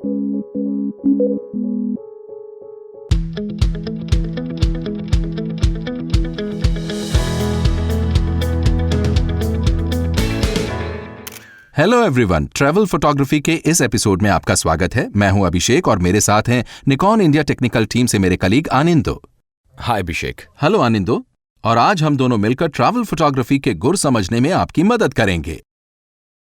Hello everyone, travel photography के इस episode में आपका स्वागत है। मैं हूं अभिषेक और मेरे साथ हैं निकॉन इंडिया टेक्निकल टीम से मेरे कलीग आनंदो। हाय अभिषेक। हेलो आनंदो। और आज हम दोनों मिलकर ट्रैवल फोटोग्राफी के गुर समझने में आपकी मदद करेंगे।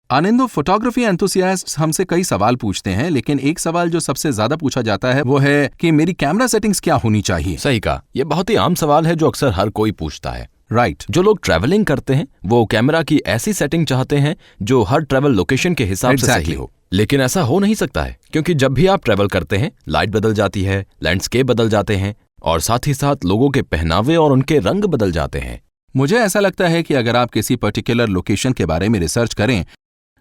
आनंदो, फोटोग्राफी एंथुसियास्ट्स हमसे कई सवाल पूछते हैं, लेकिन एक सवाल जो सबसे ज्यादा पूछा जाता है वो है कि मेरी कैमरा सेटिंग्स क्या होनी चाहिए। सही कहा, यह बहुत ही आम सवाल है जो अक्सर हर कोई पूछता है। राइट। जो लोग ट्रैवलिंग करते हैं वो कैमरा की ऐसी सेटिंग चाहते हैं जो हर ट्रैवल लोकेशन के हिसाब से सही हो, लेकिन ऐसा हो नहीं सकता है, क्योंकि जब भी आप ट्रैवल करते हैं लाइट बदल जाती है, लैंडस्केप बदल जाते हैं और साथ ही साथ लोगों के पहनावे और उनके रंग बदल जाते हैं। मुझे ऐसा लगता है कि अगर आप किसी पर्टिकुलर लोकेशन के बारे में रिसर्च करें,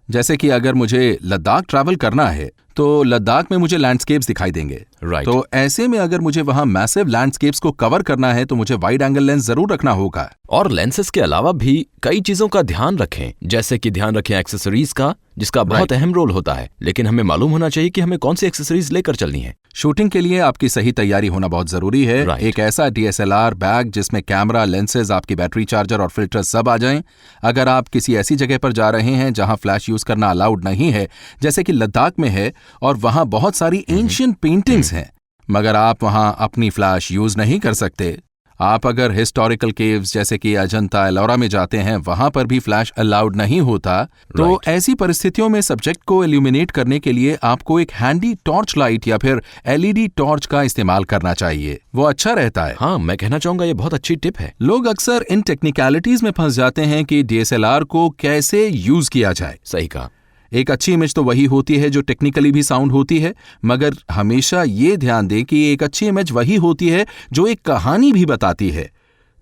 जैसे कि अगर मुझे लद्दाख ट्रैवल करना है तो लद्दाख में मुझे लैंडस्केप्स दिखाई देंगे। राइट। तो ऐसे में अगर मुझे वहां मैसिव लैंडस्केप्स को कवर करना है तो मुझे वाइड एंगल लेंस जरूर रखना होगा। और लेंसेज के अलावा भी कई चीजों का ध्यान रखें, जैसे कि ध्यान रखें एक्सेसरीज का, जिसका बहुत अहम रोल होता है, लेकिन हमें मालूम होना चाहिए कि हमें कौन सी एक्सेसरीज लेकर चलनी है। शूटिंग के लिए आपकी सही तैयारी होना बहुत जरूरी है। Right. एक ऐसा DSLR बैग जिसमें कैमरा, लेंसेज, आपकी बैटरी चार्जर और फिल्टर सब आ जाएं। अगर आप किसी ऐसी जगह पर जा रहे हैं जहां फ्लैश यूज करना अलाउड नहीं है, जैसे कि लद्दाख में है, और वहां बहुत सारी एंशिएंट पेंटिंग्स हैं, मगर आप वहां अपनी फ्लैश यूज नहीं कर सकते। आप अगर हिस्टोरिकल केव्स जैसे कि अजंता एलोरा में जाते हैं, वहां पर भी फ्लैश अलाउड नहीं होता। तो Right. ऐसी परिस्थितियों में सब्जेक्ट को इल्यूमिनेट करने के लिए आपको एक हैंडी टॉर्च लाइट या फिर LED टॉर्च का इस्तेमाल करना चाहिए। वो अच्छा रहता है। हाँ, मैं कहना चाहूंगा ये बहुत अच्छी टिप है। लोग अक्सर इन टेक्निकलिटीज में फंस जाते हैं कि DSLR को कैसे यूज किया जाए। सही कहा। एक अच्छी इमेज तो वही होती है जो टेक्निकली भी साउंड होती है, मगर हमेशा ये ध्यान दें कि एक अच्छी इमेज वही होती है जो एक कहानी भी बताती है।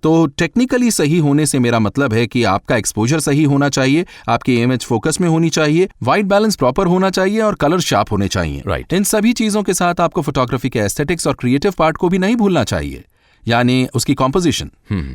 तो टेक्निकली सही होने से मेरा मतलब है कि आपका एक्सपोजर सही होना चाहिए, आपकी इमेज फोकस में होनी चाहिए, वाइट बैलेंस प्रॉपर होना चाहिए और कलर शार्प होने चाहिए। Right. इन सभी चीजों के साथ आपको फोटोग्राफी के एस्थेटिक्स और क्रिएटिव पार्ट को भी नहीं भूलना चाहिए, यानी उसकी कॉम्पोजिशन।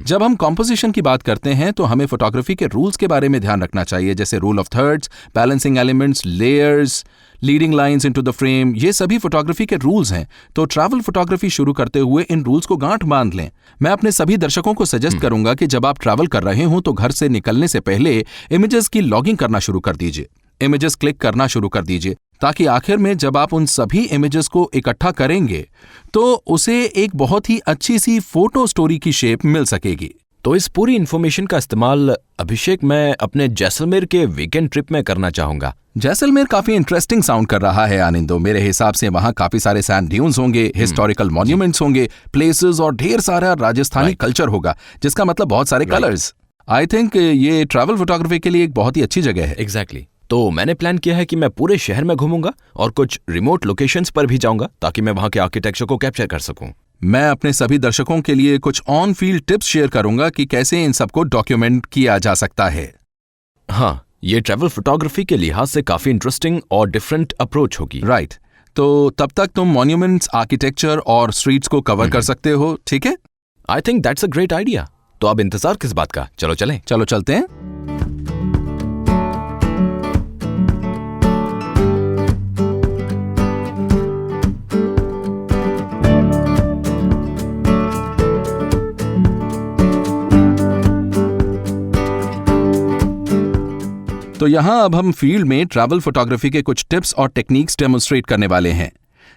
जब हम कॉम्पोजिशन की बात करते हैं तो हमें फोटोग्राफी के रूल्स के बारे में ध्यान रखना चाहिए, जैसे rule of thirds, balancing elements, layers, leading lines into the frame. ये सभी फोटोग्राफी के रूल्स हैं। तो ट्रैवल फोटोग्राफी शुरू करते हुए इन रूल्स को गांठ बांध लें। मैं अपने सभी दर्शकों को सजेस्ट करूंगा कि जब आप ट्रैवल कर रहे हो तो घर से निकलने से पहले इमेजेस की लॉगिंग करना शुरू कर दीजिए, इमेजेस क्लिक करना शुरू कर दीजिए, ताकि आखिर में जब आप उन सभी इमेजेस को इकट्ठा करेंगे तो उसे एक बहुत ही अच्छी सी फोटो स्टोरी की शेप मिल सकेगी। तो इस पूरी इन्फॉर्मेशन का इस्तेमाल अभिषेक मैं अपने जैसलमेर के वीकेंड ट्रिप में करना चाहूंगा। जैसलमेर काफी इंटरेस्टिंग साउंड कर रहा है आनंदो। मेरे हिसाब से वहां काफी सारे सैंड ड्यून्स होंगे, हिस्टोरिकल मॉन्यूमेंट्स होंगे, प्लेसेस और ढेर सारा राजस्थानी कल्चर होगा, जिसका मतलब बहुत सारे कलर्स। आई थिंक ये ट्रैवल फोटोग्राफी के लिए एक बहुत ही अच्छी जगह है। एग्जैक्टली। तो मैंने प्लान किया है कि मैं पूरे शहर में घूमूंगा और कुछ रिमोट लोकेशंस पर भी जाऊंगा ताकि मैं वहां के आर्किटेक्चर को कैप्चर कर सकूं। मैं अपने सभी दर्शकों के लिए कुछ ऑन फील्ड टिप्स शेयर करूंगा कि कैसे इन सबको डॉक्यूमेंट किया जा सकता है। हाँ, ये ट्रैवल फोटोग्राफी के लिहाज से काफी इंटरेस्टिंग और डिफरेंट अप्रोच होगी। राइट। तो तब तक तुम मॉन्यूमेंट्स, आर्किटेक्चर और स्ट्रीट्स को कवर कर सकते हो, ठीक है? I think that's a great idea. तो अब इंतजार किस बात का, चलो चलें। चलो चलते हैं। तो यहां अब हम फील्ड में ट्रैवल फोटोग्राफी के कुछ टिप्स और टेक्निक्स डेमोन्स्ट्रेट करने वाले हैं।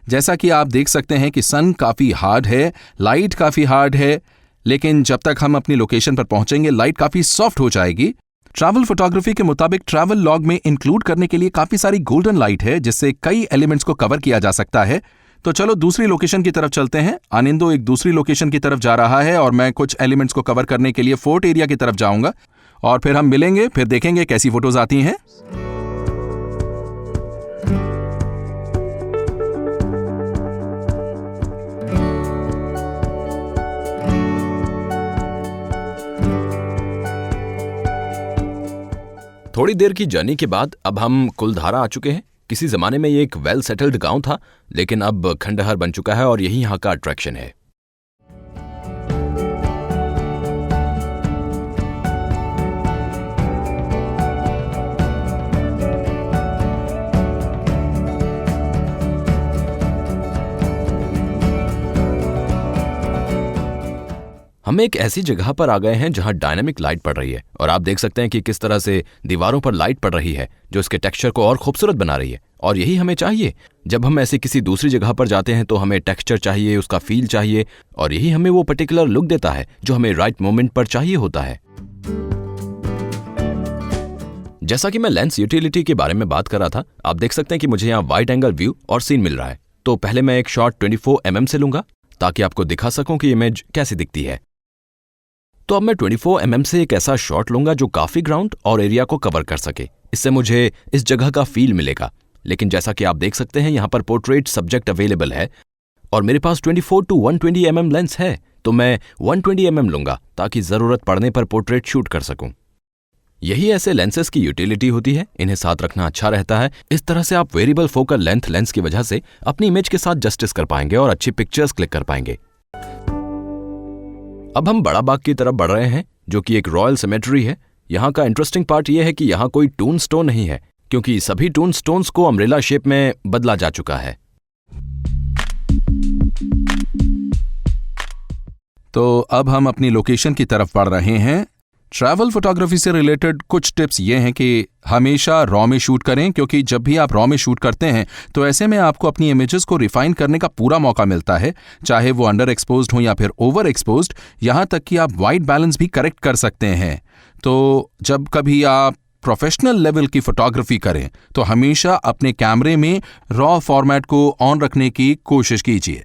जैसा कि आप देख सकते हैं कि सन काफी हार्ड है, लाइट काफी हार्ड है, लेकिन जब तक हम अपनी लोकेशन पर पहुंचेंगे लाइट काफी सॉफ्ट हो जाएगी। ट्रैवल फोटोग्राफी के मुताबिक ट्रैवल लॉग में इंक्लूड करने के लिए काफी सारी गोल्डन लाइट है, जिससे कई एलिमेंट्स को कवर किया जा सकता है। तो चलो दूसरी लोकेशन की तरफ चलते हैं। आनंदो एक दूसरी लोकेशन की तरफ जा रहा है और मैं कुछ एलिमेंट्स को कवर करने के लिए फोर्ट एरिया की तरफ जाऊंगा, और फिर हम मिलेंगे, फिर देखेंगे कैसी फोटोज आती हैं। थोड़ी देर की जर्नी के बाद अब हम कुलधारा आ चुके हैं। किसी जमाने में ये एक वेल सेटल्ड गांव था, लेकिन अब खंडहर बन चुका है और यही यहाँ का अट्रैक्शन है। हम एक ऐसी जगह पर आ गए हैं जहां डायनामिक लाइट पड़ रही है और आप देख सकते हैं कि किस तरह से दीवारों पर लाइट पड़ रही है जो इसके टेक्सचर को और खूबसूरत बना रही है। और यही हमें चाहिए। जब हम ऐसी किसी दूसरी जगह पर जाते हैं तो हमें टेक्सचर चाहिए, उसका फील चाहिए, और यही हमें वो पर्टिकुलर लुक देता है जो हमें राइट मोमेंट पर चाहिए होता है। जैसा कि मैं लेंस यूटिलिटी के बारे में बात कर रहा था, आप देख सकते हैं कि मुझे यहाँ वाइड एंगल व्यू और सीन मिल रहा है। तो पहले मैं एक शॉट 24 mm से लूंगा ताकि आपको दिखा सकूं कि इमेज कैसी दिखती है। तो अब मैं 24 mm से एक ऐसा शॉट लूंगा जो काफी ग्राउंड और एरिया को कवर कर सके। इससे मुझे इस जगह का फील मिलेगा। लेकिन जैसा कि आप देख सकते हैं यहाँ पर पोर्ट्रेट सब्जेक्ट अवेलेबल है और मेरे पास 24 to 120 mm लेंस है, तो मैं 120 mm लूंगा ताकि जरूरत पड़ने पर पोर्ट्रेट शूट कर सकूं। यही ऐसे लेंसेज की यूटिलिटी होती है, इन्हें साथ रखना अच्छा रहता है। इस तरह से आप वेरिएबल फोकल लेंथ लेंस की वजह से अपनी इमेज के साथ जस्टिस कर पाएंगे और अच्छी पिक्चर्स क्लिक कर पाएंगे। अब हम बड़ा बाग की तरफ बढ़ रहे हैं जो कि एक रॉयल सिमेट्री है। यहाँ का इंटरेस्टिंग पार्ट यह है कि यहाँ कोई टून स्टोन नहीं है क्योंकि सभी टून स्टोन्स को अम्ब्रेला शेप में बदला जा चुका है। तो अब हम अपनी लोकेशन की तरफ बढ़ रहे हैं। ट्रैवल फोटोग्राफी से रिलेटेड कुछ टिप्स ये हैं कि हमेशा रॉ में शूट करें, क्योंकि जब भी आप रॉ में शूट करते हैं तो ऐसे में आपको अपनी इमेजेस को रिफाइन करने का पूरा मौका मिलता है, चाहे वो अंडर एक्सपोज्ड हो या फिर ओवर एक्सपोज्ड। यहाँ तक कि आप वाइट बैलेंस भी करेक्ट कर सकते हैं। तो जब कभी आप प्रोफेशनल लेवल की फोटोग्राफी करें तो हमेशा अपने कैमरे में रॉ फॉर्मेट को ऑन रखने की कोशिश कीजिए।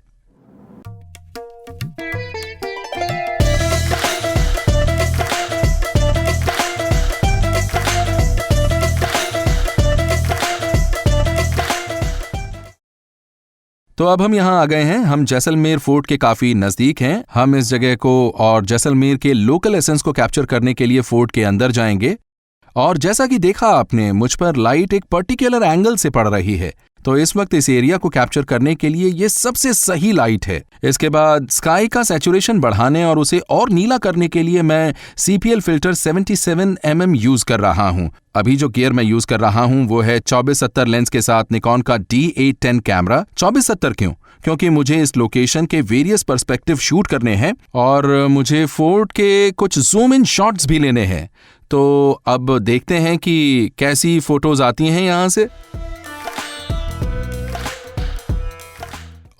तो अब हम यहाँ आ गए हैं। हम जैसलमेर फोर्ट के काफी नजदीक हैं। हम इस जगह को और जैसलमेर के लोकल एसेंस को कैप्चर करने के लिए फोर्ट के अंदर जाएंगे। और जैसा कि देखा आपने, मुझ पर लाइट एक पर्टिकुलर एंगल से पड़ रही है, तो इस वक्त इस एरिया को कैप्चर करने के लिए ये सबसे सही लाइट है। इसके बाद स्काई का सैचुरेशन बढ़ाने और उसे और नीला करने के लिए मैं CPL फिल्टर 77 mm यूज कर रहा हूं। अभी जो गियर मैं यूज कर रहा हूं वो है 2470 लेंस के साथ निकॉन का D810 कैमरा। 2470 क्यों? क्योंकि मुझे इस लोकेशन के वेरियस पर्सपेक्टिव शूट करने हैं और मुझे फोर्ट के कुछ जूम इन शॉट्स भी लेने हैं। तो अब देखते हैं कि कैसी फोटोज आती हैं यहां से।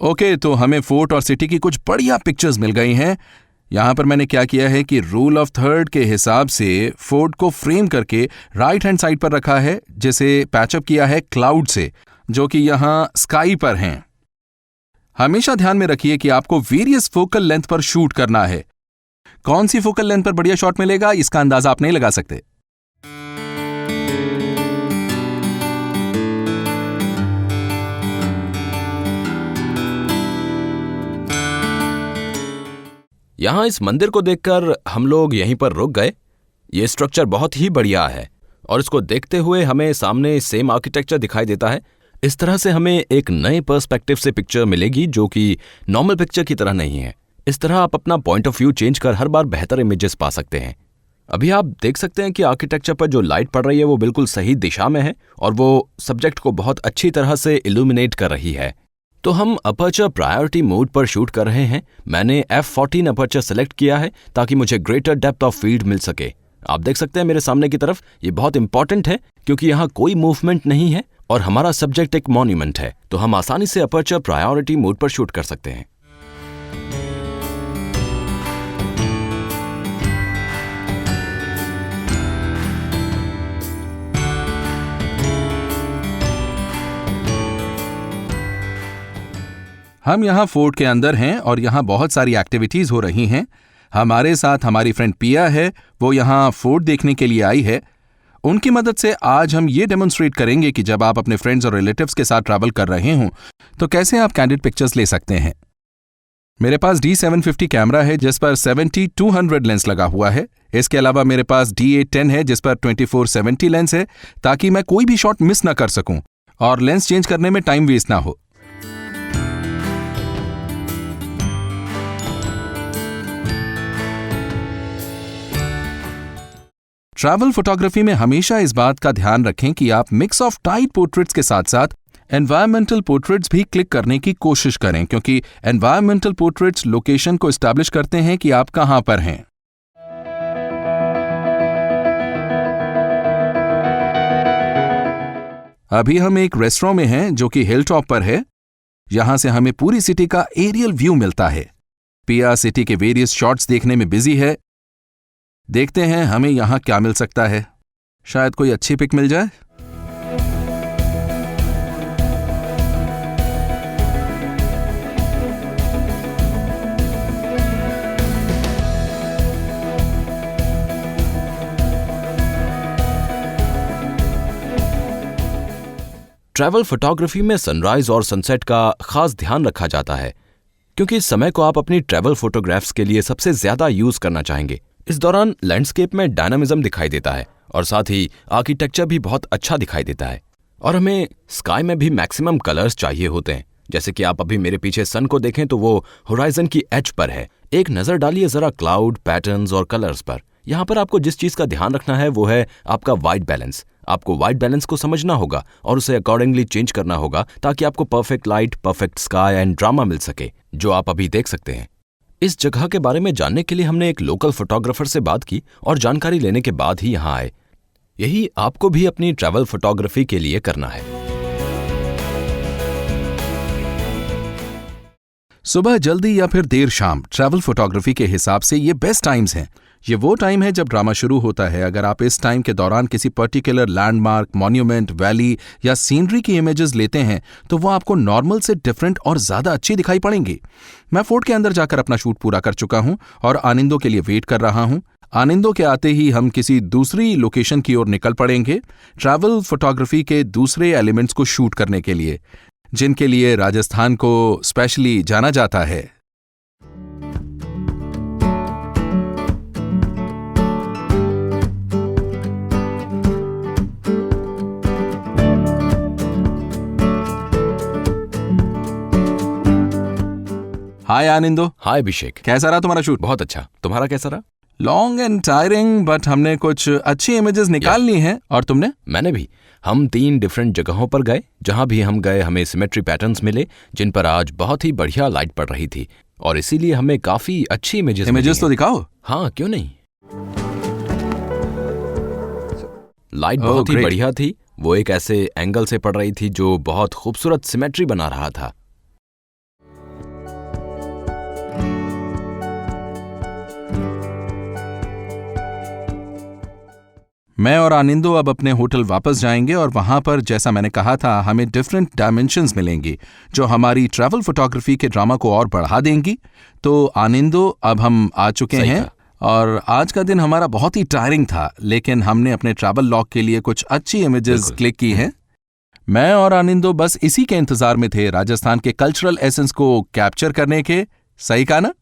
ओके, तो हमें फोर्ट और सिटी की कुछ बढ़िया पिक्चर्स मिल गई हैं। यहां पर मैंने क्या किया है कि रूल ऑफ थर्ड के हिसाब से फोर्ट को फ्रेम करके राइट हैंड साइड पर रखा है, जिसे पैचअप किया है क्लाउड से, जो कि यहां स्काई पर हैं। हमेशा ध्यान में रखिए कि आपको वेरियस फोकल लेंथ पर शूट करना है। कौन सी फोकल लेंथ पर बढ़िया शॉट मिलेगा इसका अंदाजा आप नहीं लगा सकते। यहाँ इस मंदिर को देखकर हम लोग यहीं पर रुक गए। ये स्ट्रक्चर बहुत ही बढ़िया है और इसको देखते हुए हमें सामने सेम आर्किटेक्चर दिखाई देता है। इस तरह से हमें एक नए पर्सपेक्टिव से पिक्चर मिलेगी जो कि नॉर्मल पिक्चर की तरह नहीं है। इस तरह आप अपना पॉइंट ऑफ व्यू चेंज कर हर बार बेहतर इमेजेस पा सकते हैं। अभी आप देख सकते हैं कि आर्किटेक्चर पर जो लाइट पड़ रही है वो बिल्कुल सही दिशा में है और वो सब्जेक्ट को बहुत अच्छी तरह से इल्यूमिनेट कर रही है। तो हम अपर्चर प्रायोरिटी मोड पर शूट कर रहे हैं। मैंने f14 अपर्चर सेलेक्ट किया है ताकि मुझे ग्रेटर डेप्थ ऑफ फील्ड मिल सके। आप देख सकते हैं मेरे सामने की तरफ, ये बहुत इंपॉर्टेंट है क्योंकि यहाँ कोई मूवमेंट नहीं है और हमारा सब्जेक्ट एक मॉन्यूमेंट है, तो हम आसानी से अपर्चर प्रायोरिटी मोड पर शूट कर सकते हैं। हम यहाँ फोर्ट के अंदर हैं और यहाँ बहुत सारी एक्टिविटीज हो रही हैं। हमारे साथ हमारी फ्रेंड पिया है, वो यहाँ फोर्ट देखने के लिए आई है। उनकी मदद से आज हम ये डेमोन्स्ट्रेट करेंगे कि जब आप अपने फ्रेंड्स और रिलेटिव्स के साथ ट्रैवल कर रहे हों तो कैसे आप कैंडिड पिक्चर्स ले सकते हैं। मेरे पास D750 कैमरा है जिस पर 70-200 लेंस लगा हुआ है। इसके अलावा मेरे पास D810 है जिस पर 24-70 लेंस है, ताकि मैं कोई भी शॉट मिस ना कर सकूं और लेंस चेंज करने में टाइम वेस्ट ना हो। ट्रैवल फोटोग्राफी में हमेशा इस बात का ध्यान रखें कि आप मिक्स ऑफ टाइट पोर्ट्रेट्स के साथ साथ एनवायरमेंटल पोर्ट्रेट्स भी क्लिक करने की कोशिश करें क्योंकि एनवायरमेंटल पोर्ट्रेट्स लोकेशन को एस्टैब्लिश करते हैं कि आप कहां पर हैं। अभी हम एक रेस्टोरेंट में हैं जो कि हिल टॉप पर है। यहां से हमें पूरी सिटी का एरियल व्यू मिलता है। पिया सिटी के वेरियस शॉट्स देखने में बिजी है। देखते हैं हमें यहां क्या मिल सकता है। शायद कोई अच्छी पिक मिल जाए। ट्रैवल फोटोग्राफी में सनराइज और सनसेट का खास ध्यान रखा जाता है क्योंकि इस समय को आप अपनी ट्रैवल फोटोग्राफ्स के लिए सबसे ज्यादा यूज करना चाहेंगे। इस दौरान लैंडस्केप में डायनामिज्म दिखाई देता है और साथ ही आर्किटेक्चर भी बहुत अच्छा दिखाई देता है। और हमें स्काई में भी मैक्सिमम कलर्स चाहिए होते हैं। जैसे कि आप अभी मेरे पीछे सन को देखें तो वो होराइजन की एज पर है। एक नजर डालिए जरा क्लाउड पैटर्न्स और कलर्स पर। यहाँ पर आपको जिस चीज का ध्यान रखना है वो है आपका वाइट बैलेंस। आपको वाइट बैलेंस को समझना होगा और उसे अकॉर्डिंगली चेंज करना होगा ताकि आपको perfect light, perfect sky and drama मिल सके, जो आप अभी देख सकते हैं। इस जगह के बारे में जानने के लिए हमने एक लोकल फोटोग्राफर से बात की और जानकारी लेने के बाद ही यहाँ आए। यही आपको भी अपनी ट्रैवल फोटोग्राफी के लिए करना है। सुबह जल्दी या फिर देर शाम ट्रैवल फोटोग्राफी के हिसाब से ये बेस्ट टाइम्स हैं। ये वो टाइम है जब ड्रामा शुरू होता है। अगर आप इस टाइम के दौरान किसी पर्टिकुलर लैंडमार्क, मॉन्यूमेंट, वैली या सीनरी की इमेजेस लेते हैं तो वो आपको नॉर्मल से डिफरेंट और ज्यादा अच्छी दिखाई पड़ेंगी। मैं फोर्ट के अंदर जाकर अपना शूट पूरा कर चुका हूं और आनंदों के लिए वेट कर रहा हूं। आनंदों के आते ही हम किसी दूसरी लोकेशन की ओर निकल पड़ेंगे ट्रैवल फोटोग्राफी के दूसरे एलिमेंट्स को शूट करने के लिए, जिनके लिए राजस्थान को स्पेशली जाना जाता है। हाय आनंदो। हाय अभिषेक। कैसा रहा तुम्हारा शूट? बहुत अच्छा। तुम्हारा कैसा रहा? लॉन्ग एंड टायरिंग, बट हमने कुछ अच्छी इमेजेस निकाल ली हैं। और तुमने? मैंने भी। हम 3 डिफरेंट जगहों पर गए। जहां भी हम गए हमें सिमेट्री पैटर्न्स मिले जिन पर आज बहुत ही बढ़िया लाइट पड़ रही थी और इसीलिए हमें काफी अच्छी इमेजेस तो दिखाओ। हाँ, क्यों नहीं। लाइट बहुत ही बढ़िया थी। वो एक ऐसे एंगल से पड़ रही थी जो बहुत खूबसूरत सिमेट्री बना रहा था। मैं और आनंदो अब अपने होटल वापस जाएंगे और वहां पर जैसा मैंने कहा था हमें डिफरेंट डायमेंशंस मिलेंगी जो हमारी ट्रैवल फोटोग्राफी के ड्रामा को और बढ़ा देंगी। तो आनंदो, अब हम आ चुके हैं और आज का दिन हमारा बहुत ही टायरिंग था, लेकिन हमने अपने ट्रैवल लॉग के लिए कुछ अच्छी इमेजेस क्लिक की हैं। मैं और आनंदो बस इसी के इंतजार में थे, राजस्थान के कल्चरल एसेंस को कैप्चर करने के। सही कहा ना?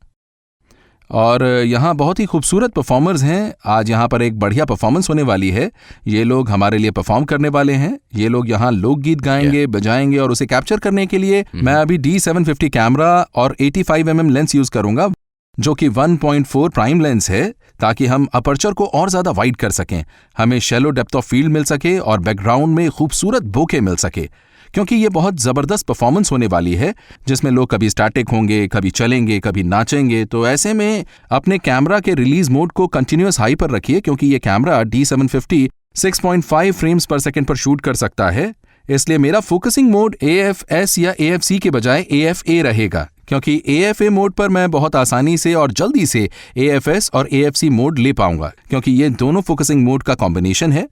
और यहाँ बहुत ही खूबसूरत परफॉर्मर्स हैं। आज यहाँ पर एक बढ़िया परफॉर्मेंस होने वाली है। ये लोग हमारे लिए परफॉर्म करने वाले हैं। ये लोग यहाँ लोकगीत गाएंगे, बजाएंगे और उसे कैप्चर करने के लिए मैं अभी D750 कैमरा और 85mm लेंस यूज करूंगा जो कि 1.4 प्राइम लेंस है, ताकि हम अपर्चर को और ज्यादा वाइड कर सकें, हमें शैलो डेप्थ ऑफ फील्ड मिल सके और बैकग्राउंड में खूबसूरत बोके मिल सके। क्योंकि ये बहुत ज़बरदस्त परफॉर्मेंस होने वाली है जिसमें लोग कभी स्टैटिक होंगे, कभी चलेंगे, कभी नाचेंगे। तो ऐसे में अपने कैमरा के रिलीज मोड को कंटिन्यूअस हाई पर रखिए क्योंकि ये कैमरा D750 6.5 फ्रेम्स पर सेकंड पर शूट कर सकता है। इसलिए मेरा फोकसिंग मोड AFS या AFC के बजाय AFA रहेगा क्योंकि AFA मोड पर मैं बहुत आसानी से और जल्दी से AFS और AFC मोड ले पाऊंगा क्योंकि ये दोनों फोकसिंग मोड का कॉम्बिनेशन है।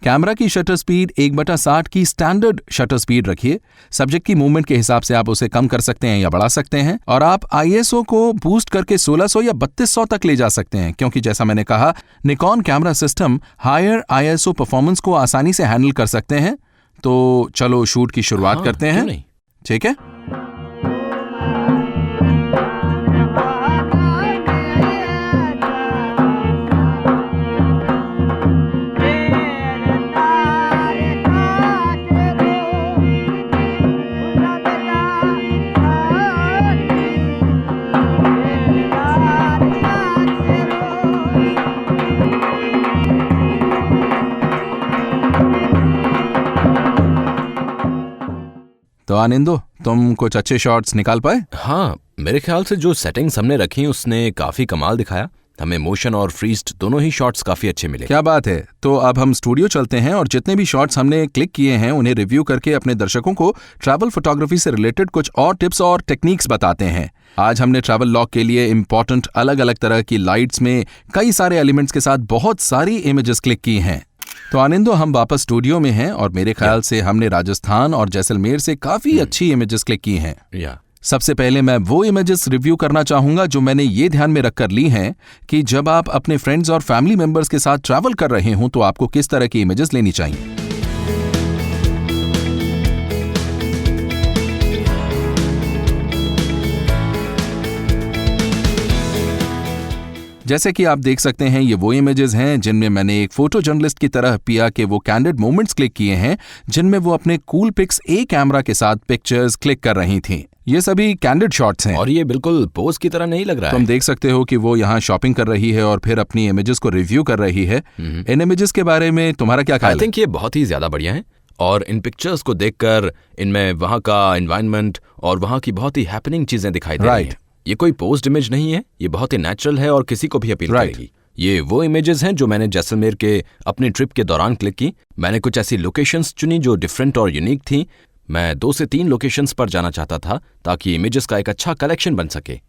कैमरा की शटर स्पीड 1/60 की स्टैंडर्ड शटर स्पीड रखिए। सब्जेक्ट की मूवमेंट के हिसाब से आप उसे कम कर सकते हैं या बढ़ा सकते हैं और आप ISO को बूस्ट करके 1600 या 3200 तक ले जा सकते हैं क्योंकि जैसा मैंने कहा Nikon camera system higher ISO performance को आसानी से हैंडल कर सकते हैं। तो चलो शूट की शुरुआत करते हैं। ठीक है। तो आनंदो, तुम कुछ अच्छे शॉट्स निकाल पाए? हाँ, मेरे ख्याल से जो सेटिंग्स हमने रखी उसने काफी कमाल दिखाया। हमें मोशन और फ्रीज्ड दोनों ही शॉट्स काफी अच्छे मिले। क्या बात है। तो अब हम स्टूडियो चलते हैं और जितने भी शॉट्स हमने क्लिक किए हैं उन्हें रिव्यू करके अपने दर्शकों को ट्रैवल फोटोग्राफी से रिलेटेड कुछ और टिप्स और टेक्निक्स बताते हैं। आज हमने ट्रैवल लॉग के लिए इंपॉर्टेंट अलग अलग तरह की लाइट्स में कई सारे एलिमेंट्स के साथ बहुत सारी इमेजेस क्लिक की हैं। तो आनंदो, हम वापस स्टूडियो में हैं और मेरे ख्याल से हमने राजस्थान और जैसलमेर से काफी अच्छी इमेजेस क्लिक की हैं। सबसे पहले मैं वो इमेजेस रिव्यू करना चाहूंगा जो मैंने ये ध्यान में रखकर ली हैं कि जब आप अपने फ्रेंड्स और फैमिली मेंबर्स के साथ ट्रैवल कर रहे हों तो आपको किस तरह की इमेजेस लेनी चाहिए। जैसे कि आप देख सकते हैं, ये वो इमेजेस हैं जिनमें मैंने एक फोटो जर्नलिस्ट की तरह पिया के वो कैंडिड मोमेंट्स क्लिक किए हैं जिनमें वो अपने कूल पिक्स ए कैमरा के साथ पिक्चर्स क्लिक कर रही थीं। ये सभी कैंडिड शॉट्स हैं और ये बिल्कुल पोज की तरह नहीं लग रहा है। तुम देख सकते हो कि वो यहाँ शॉपिंग कर रही है और फिर अपनी इमेजेस को रिव्यू कर रही है। इन इमेजेस के बारे में तुम्हारा क्या ख्याल है? आई थिंक ये बहुत ही ज्यादा बढ़िया है और इन पिक्चर्स को देखकर इनमें वहाँ का एनवायरनमेंट और वहाँ की बहुत ही हैपनिंग चीजें दिखाई दे रही हैं। ये कोई पोस्ड इमेज नहीं है, ये बहुत ही नेचुरल है और किसी को भी अपील करेगी। ये वो इमेजेस हैं जो मैंने जैसलमेर के अपनी ट्रिप के दौरान क्लिक की। मैंने कुछ ऐसी लोकेशंस चुनी जो डिफरेंट और यूनिक थी। मैं 2 से 3 लोकेशंस पर जाना चाहता था ताकि इमेजेस का एक अच्छा कलेक्शन बन सके।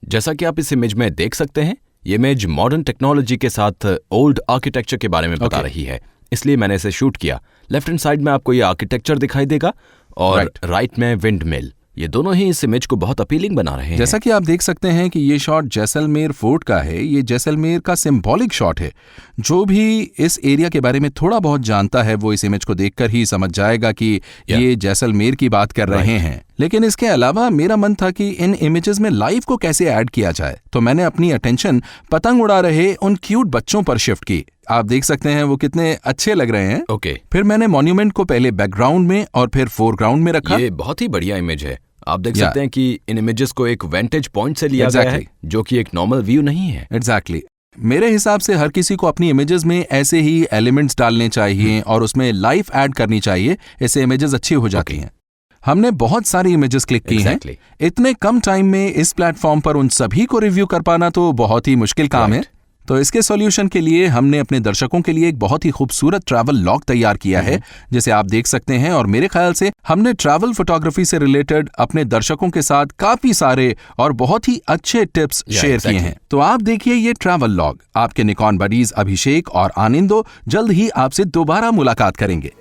जैसा कि आप इस इमेज में देख सकते हैं, ये इमेज मॉडर्न टेक्नोलॉजी के साथ ओल्ड आर्किटेक्चर के बारे में बता रही है, इसलिए मैंने इसे शूट किया। लेफ्ट हैंड साइड में आपको ये आर्किटेक्चर दिखाई देगा और राइट में विंड मिल। ये दोनों ही इस इमेज को बहुत अपीलिंग बना रहे हैं। जैसा कि आप देख सकते हैं कि ये शॉट जैसलमेर फोर्ट का है। ये जैसलमेर का सिंबॉलिक शॉट है। जो भी इस एरिया के बारे में थोड़ा बहुत जानता है वो इस इमेज को देखकर ही समझ जाएगा कि ये जैसलमेर की बात कर रहे हैं। लेकिन इसके अलावा मेरा मन था कि इन इमेजेस में लाइफ को कैसे ऐड किया जाए, तो मैंने अपनी अटेंशन पतंग उड़ा रहे उन क्यूट बच्चों पर शिफ्ट की। आप देख सकते हैं वो कितने अच्छे लग रहे हैं। फिर मैंने मॉन्यूमेंट को पहले बैकग्राउंड में और फिर फोरग्राउंड में रखा। ये बहुत ही बढ़िया इमेज है। आप देख सकते हैं कि इन इमेजेस को एक वेंटेज पॉइंट से लिया गया है जो कि एक नॉर्मल व्यू नहीं है। एग्जैक्टली। मेरे हिसाब से हर किसी को अपनी इमेजेस में ऐसे ही एलिमेंट्स डालने चाहिए और उसमें लाइफ ऐड करनी चाहिए। ऐसे इमेजेस अच्छी हो जाती हैं। हमने बहुत सारी इमेजेस क्लिक की हैं। इतने कम टाइम में इस प्लेटफॉर्म पर उन सभी को रिव्यू कर पाना तो बहुत ही मुश्किल काम है। तो इसके सॉल्यूशन के लिए हमने अपने दर्शकों के लिए एक बहुत ही खूबसूरत ट्रैवल लॉग तैयार किया है, जिसे आप देख सकते हैं। और मेरे ख्याल से हमने ट्रैवल फोटोग्राफी से रिलेटेड अपने दर्शकों के साथ काफी सारे और बहुत ही अच्छे टिप्स शेयर किए हैं। तो आप देखिए ये ट्रैवल लॉग। आपके निकॉन बडीज अभिषेक और आनंदो जल्द ही आपसे दोबारा मुलाकात करेंगे।